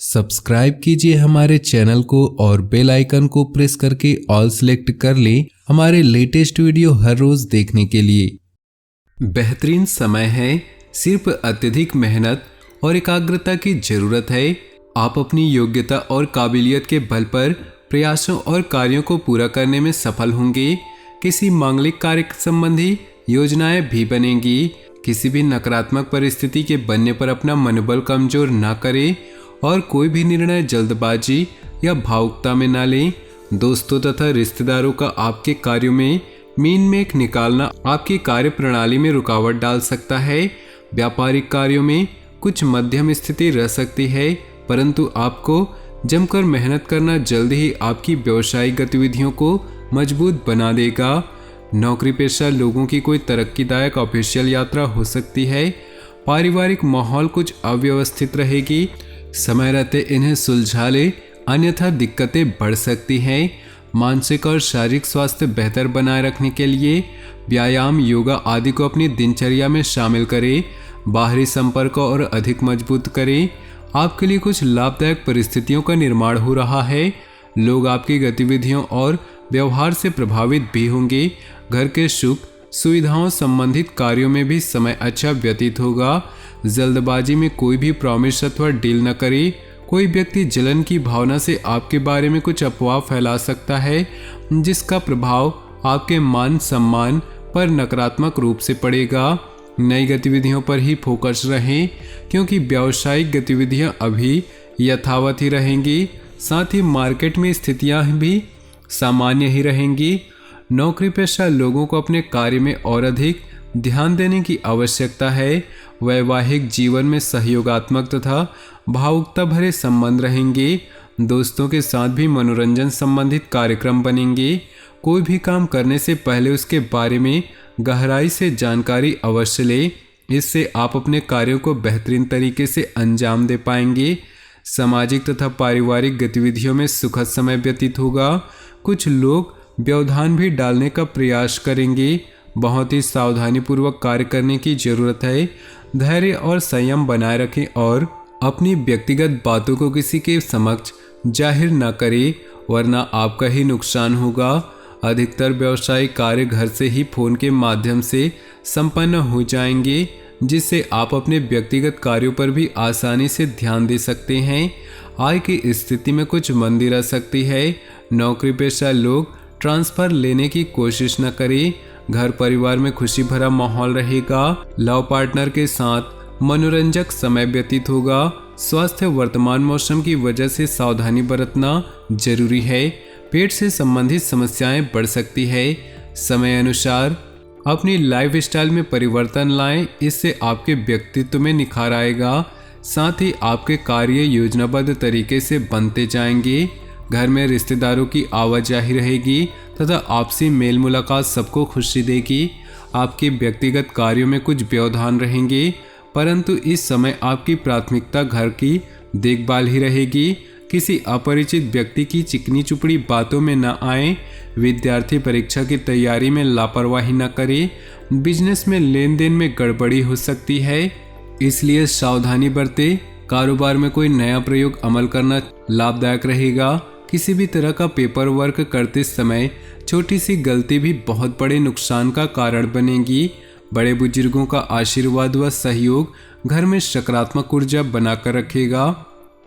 Subscribe कीजिए हमारे channel को और बेल आइकन को प्रेस करके ऑल सेलेक्ट कर लें हमारे लेटेस्ट वीडियो हर रोज देखने के लिए। बेहतरीन समय है, सिर्फ अत्यधिक मेहनत और एकाग्रता की जरूरत है। आप अपनी योग्यता और काबिलियत के बल पर प्रयासों और कार्यों को पूरा करने में सफल होंगे। किसी मांगलिक कार्य संबंधी योजनाएं भी बनेंगी। किसी भी नकारात्मक परिस्थिति के बनने पर अपना मनोबल कमजोर ना करें और कोई भी निर्णय जल्दबाजी या भावुकता में ना लें। दोस्तों तथा रिश्तेदारों का आपके कार्यों में मीन मेख निकालना आपकी कार्य प्रणाली में रुकावट डाल सकता है। व्यापारिक कार्यों में कुछ मध्यम स्थिति रह सकती है, परंतु आपको जमकर मेहनत करना जल्द ही आपकी व्यवसायिक गतिविधियों को मजबूत बना देगा। नौकरी पेशा लोगों की कोई तरक्कीदायक ऑफिशियल यात्रा हो सकती है। पारिवारिक माहौल कुछ अव्यवस्थित रहेगी। समय रहते इन्हें सुलझा ले, अन्यथा दिक्कतें बढ़ सकती हैं। मानसिक और शारीरिक स्वास्थ्य बेहतर बनाए रखने के लिए व्यायाम, योगा आदि को अपनी दिनचर्या में शामिल करें। बाहरी संपर्क और अधिक मजबूत करें। आपके लिए कुछ लाभदायक परिस्थितियों का निर्माण हो रहा है। लोग आपकी गतिविधियों और व्यवहार से प्रभावित भी होंगे। घर के सुख सुविधाओं संबंधित कार्यों में भी समय अच्छा व्यतीत होगा। जल्दबाजी में कोई भी प्रॉमिस अथवा डील न करें। कोई व्यक्ति जलन की भावना से आपके बारे में कुछ अफवाह फैला सकता है, जिसका प्रभाव आपके मान सम्मान पर नकारात्मक रूप से पड़ेगा। नई गतिविधियों पर ही फोकस रहें, क्योंकि व्यावसायिक गतिविधियां अभी यथावत ही रहेंगी। साथ ही मार्केट में स्थितियां भी सामान्य ही रहेंगी। नौकरी पेशा लोगों को अपने कार्य में और अधिक ध्यान देने की आवश्यकता है। वैवाहिक जीवन में सहयोगात्मक तथा भावुकता भरे संबंध रहेंगे। दोस्तों के साथ भी मनोरंजन संबंधित कार्यक्रम बनेंगे। कोई भी काम करने से पहले उसके बारे में गहराई से जानकारी अवश्य लें। इससे आप अपने कार्यों को बेहतरीन तरीके से अंजाम दे पाएंगे। सामाजिक तथा पारिवारिक गतिविधियों में सुखद समय व्यतीत होगा। कुछ लोग व्यवधान भी डालने का प्रयास करेंगे। बहुत ही सावधानीपूर्वक कार्य करने की जरूरत है। धैर्य और संयम बनाए रखें और अपनी व्यक्तिगत बातों को किसी के समक्ष जाहिर न करें, वरना आपका ही नुकसान होगा। अधिकतर व्यावसायिक कार्य घर से ही फोन के माध्यम से संपन्न हो जाएंगे, जिससे आप अपने व्यक्तिगत कार्यों पर भी आसानी से ध्यान दे सकते हैं। आय की स्थिति में कुछ मंदी रह सकती है। नौकरी पेशा लोग ट्रांसफर लेने की कोशिश न करें। घर परिवार में खुशी भरा माहौल रहेगा। लव पार्टनर के साथ मनोरंजक समय व्यतीत होगा। स्वास्थ्य वर्तमान मौसम की वजह से सावधानी बरतना जरूरी है। पेट से संबंधित समस्याएं बढ़ सकती है। समय अनुसार अपनी लाइफ स्टाइल में परिवर्तन लाएं, इससे आपके व्यक्तित्व में निखार आएगा। साथ ही आपके कार्य योजनाबद्ध तरीके से बनते जाएंगे। घर में रिश्तेदारों की आवाजाही रहेगी तथा आपसी मेल मुलाकात सबको खुशी देगी। आपके व्यक्तिगत कार्यों में कुछ व्यवधान रहेंगे, परंतु इस समय आपकी प्राथमिकता घर की देखभाल ही रहेगी। किसी अपरिचित व्यक्ति की चिकनी चुपड़ी बातों में न आए। विद्यार्थी परीक्षा की तैयारी में लापरवाही न करे। बिजनेस में लेन देन में गड़बड़ी हो सकती है, इसलिए सावधानी बरते। कारोबार में कोई नया प्रयोग अमल करना लाभदायक रहेगा। किसी भी तरह का पेपर वर्क करते समय छोटी सी गलती भी बहुत बड़े नुकसान का कारण बनेगी। बड़े बुजुर्गों का आशीर्वाद व सहयोग घर में सकारात्मक ऊर्जा बनाकर रखेगा।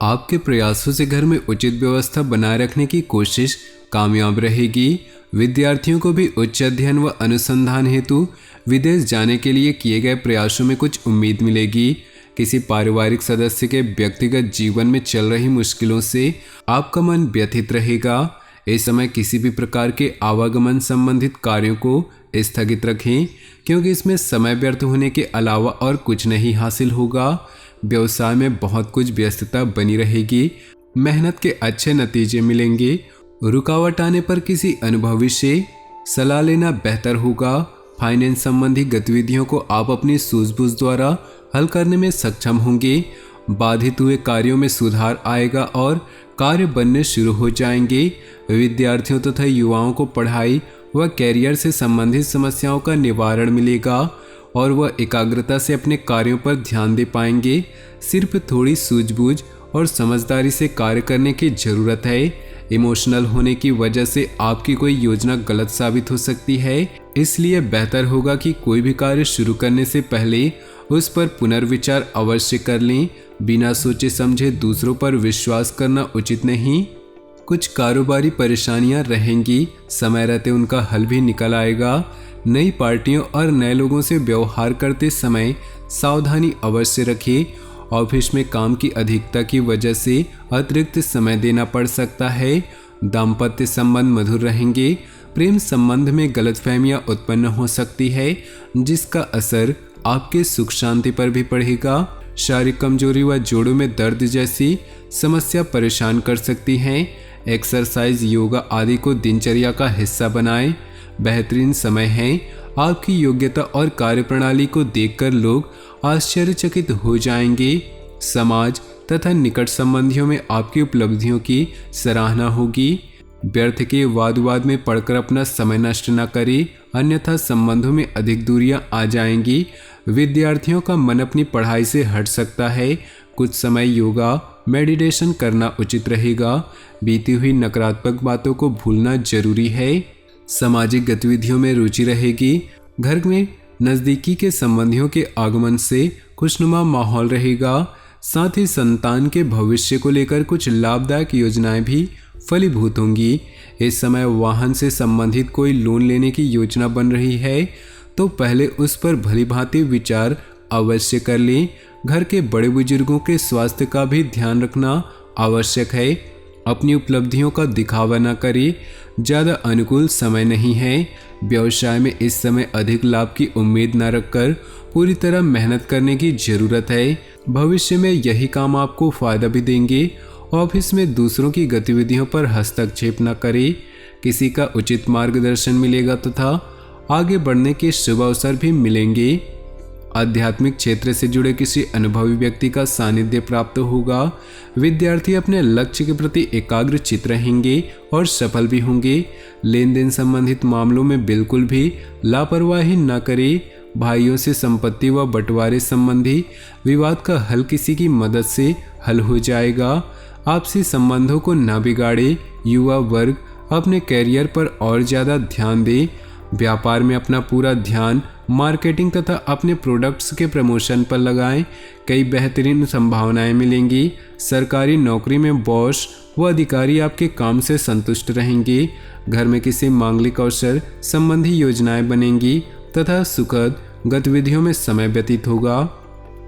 आपके प्रयासों से घर में उचित व्यवस्था बनाए रखने की कोशिश कामयाब रहेगी। विद्यार्थियों को भी उच्च अध्ययन व अनुसंधान हेतु विदेश जाने के लिए किए गए प्रयासों में कुछ उम्मीद मिलेगी। किसी पारिवारिक सदस्य के व्यक्तिगत जीवन में चल रही मुश्किलों से आपका मन व्यथित रहेगा। इस समय किसी भी प्रकार के आवागमन संबंधित कार्यों को स्थगित रखें, क्योंकि इसमें समय व्यर्थ होने के अलावा और कुछ नहीं हासिल होगा। व्यवसाय में बहुत कुछ व्यस्तता बनी रहेगी। मेहनत के अच्छे नतीजे मिलेंगे। रुकावट आने पर किसी अनुभवी से सलाह लेना बेहतर होगा। फाइनेंस संबंधी गतिविधियों को आप अपनी सूझबूझ द्वारा हल करने में सक्षम होंगे। बाधित हुए कार्यों में सुधार आएगा और कार्य बनने शुरू हो जाएंगे। विद्यार्थियों तथा युवाओं को पढ़ाई व कैरियर से संबंधित समस्याओं का निवारण मिलेगा और वह एकाग्रता से अपने कार्यों पर ध्यान दे पाएंगे। सिर्फ थोड़ी सूझबूझ और समझदारी से कार्य करने की जरूरत है। इमोशनल होने की वजह से आपकी कोई योजना गलत साबित हो सकती है, इसलिए बेहतर होगा कि कोई भी कार्य शुरू करने से पहले उस पर पुनर्विचार अवश्य कर लें। बिना सोचे समझे दूसरों पर विश्वास करना उचित नहीं। कुछ कारोबारी परेशानियां रहेंगी, समय रहते उनका हल भी निकल आएगा। नई पार्टियों और नए लोगों से व्यवहार करते समय सावधानी अवश्य रखें। ऑफिस में काम की अधिकता की वजह से अतिरिक्त समय देना पड़ सकता है। दाम्पत्य संबंध मधुर रहेंगे। प्रेम संबंध में गलतफहमियां उत्पन्न हो सकती है, जिसका असर आपके सुख शांति पर भी पड़ेगा। शारीरिक कमजोरी व जोड़ों में दर्द जैसी समस्या परेशान कर सकती हैं। एक्सरसाइज, योगा आदि को दिनचर्या का हिस्सा बनाएं। बेहतरीन समय है। आपकी योग्यता और कार्यप्रणाली को देखकर लोग आश्चर्यचकित हो जाएंगे। समाज तथा निकट संबंधियों में आपकी उपलब्धियों की सराहना होगी। व्यर्थ के वाद विवाद में पड़कर अपना समय नष्ट न करें, अन्यथा संबंधों में अधिक दूरियां आ जाएंगी। विद्यार्थियों का मन अपनी पढ़ाई से हट सकता है। कुछ समय योगा मेडिटेशन करना उचित रहेगा। बीती हुई नकारात्मक बातों को भूलना जरूरी है। सामाजिक गतिविधियों में रुचि रहेगी। घर में नज़दीकी के संबंधियों के आगमन से खुशनुमा माहौल रहेगा। साथ ही संतान के भविष्य को लेकर कुछ लाभदायक योजनाएं भी फलीभूत होंगी। इस समय वाहन से संबंधित कोई लोन लेने की योजना बन रही है तो पहले उस पर भलीभांति विचार अवश्य कर लें। घर के बड़े बुजुर्गों के स्वास्थ्य का भी ध्यान रखना आवश्यक है। अपनी उपलब्धियों का दिखावा न करें। ज़्यादा अनुकूल समय नहीं है। व्यवसाय में इस समय अधिक लाभ की उम्मीद न रखकर पूरी तरह मेहनत करने की जरूरत है। भविष्य में यही काम आपको फायदा भी देंगे। ऑफिस में दूसरों की गतिविधियों पर हस्तक्षेप न करें। किसी का उचित मार्गदर्शन मिलेगा तथा आगे बढ़ने के शुभ अवसर भी मिलेंगे। आध्यात्मिक क्षेत्र से जुड़े किसी अनुभवी व्यक्ति का सानिध्य प्राप्त होगा। विद्यार्थी अपने लक्ष्य के प्रति एकाग्रचित रहेंगे और सफल भी होंगे। लेन देन संबंधित मामलों में बिल्कुल भी लापरवाही न करें। भाइयों से संपत्ति व बंटवारे संबंधी विवाद का हल किसी की मदद से हल हो जाएगा। आपसी संबंधों को न बिगाड़े। युवा वर्ग अपने कैरियर पर और ज़्यादा ध्यान दे। व्यापार में अपना पूरा ध्यान मार्केटिंग तथा अपने प्रोडक्ट्स के प्रमोशन पर लगाएं। कई बेहतरीन संभावनाएं मिलेंगी। सरकारी नौकरी में बॉस व अधिकारी आपके काम से संतुष्ट रहेंगे। घर में किसी मांगलिक अवसर संबंधी योजनाएं बनेंगी तथा सुखद गतिविधियों में समय व्यतीत होगा।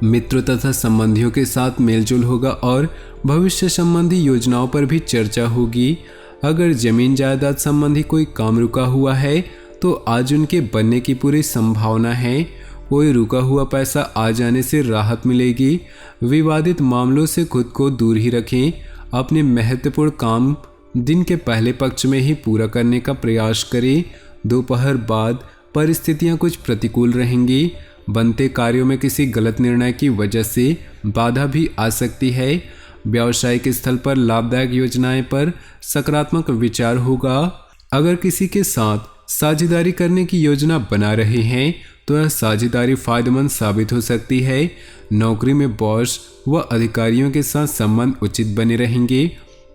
मित्रों तथा संबंधियों के साथ मेलजोल होगा और भविष्य संबंधी योजनाओं पर भी चर्चा होगी। अगर जमीन जायदाद संबंधी कोई काम रुका हुआ है तो आज उनके बनने की पूरी संभावना है। कोई रुका हुआ पैसा आ जाने से राहत मिलेगी। विवादित मामलों से खुद को दूर ही रखें। अपने महत्वपूर्ण काम दिन के पहले पक्ष में ही पूरा करने का प्रयास करें। दोपहर बाद परिस्थितियां कुछ प्रतिकूल रहेंगी। बनते कार्यों में किसी गलत निर्णय की वजह से बाधा भी आ सकती है। व्यावसायिक स्थल पर लाभदायक योजनाएं पर सकारात्मक विचार होगा। अगर किसी के साथ साझेदारी करने की योजना बना रहे हैं तो यह साझेदारी फायदेमंद साबित हो सकती है। नौकरी में बॉस व अधिकारियों के साथ संबंध उचित बने रहेंगे।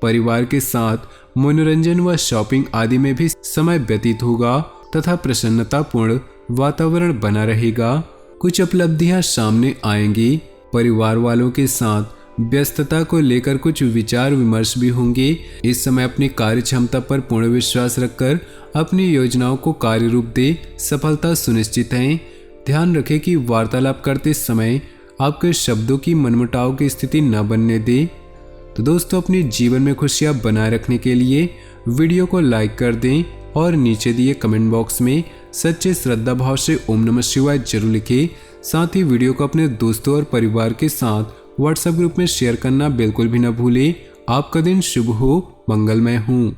परिवार के साथ मनोरंजन व शॉपिंग आदि में भी समय व्यतीत होगा तथा प्रसन्नतापूर्ण वातावरण बना रहेगा। कुछ उपलब्धियां सामने आएंगी। परिवार वालों के साथ व्यस्तता को लेकर कुछ विचार विमर्श भी होंगे। इस समय अपनी कार्य क्षमता पर पूर्ण विश्वास रखकर अपनी योजनाओं को कार्य रूप दे, सफलता सुनिश्चित है। ध्यान रखें कि वार्तालाप करते समय आपके शब्दों की मनमुटाव की स्थिति न बनने दे। तो दोस्तों, अपने जीवन में खुशियां बनाए रखने के लिए वीडियो को लाइक कर दें और नीचे दिए कमेंट बॉक्स में सच्चे श्रद्धा भाव से ओम नमः शिवाय जरूर लिखें। साथ ही वीडियो को अपने दोस्तों और परिवार के साथ व्हाट्सएप ग्रुप में शेयर करना बिल्कुल भी न भूलें। आपका दिन शुभ हो, मंगलमय हो।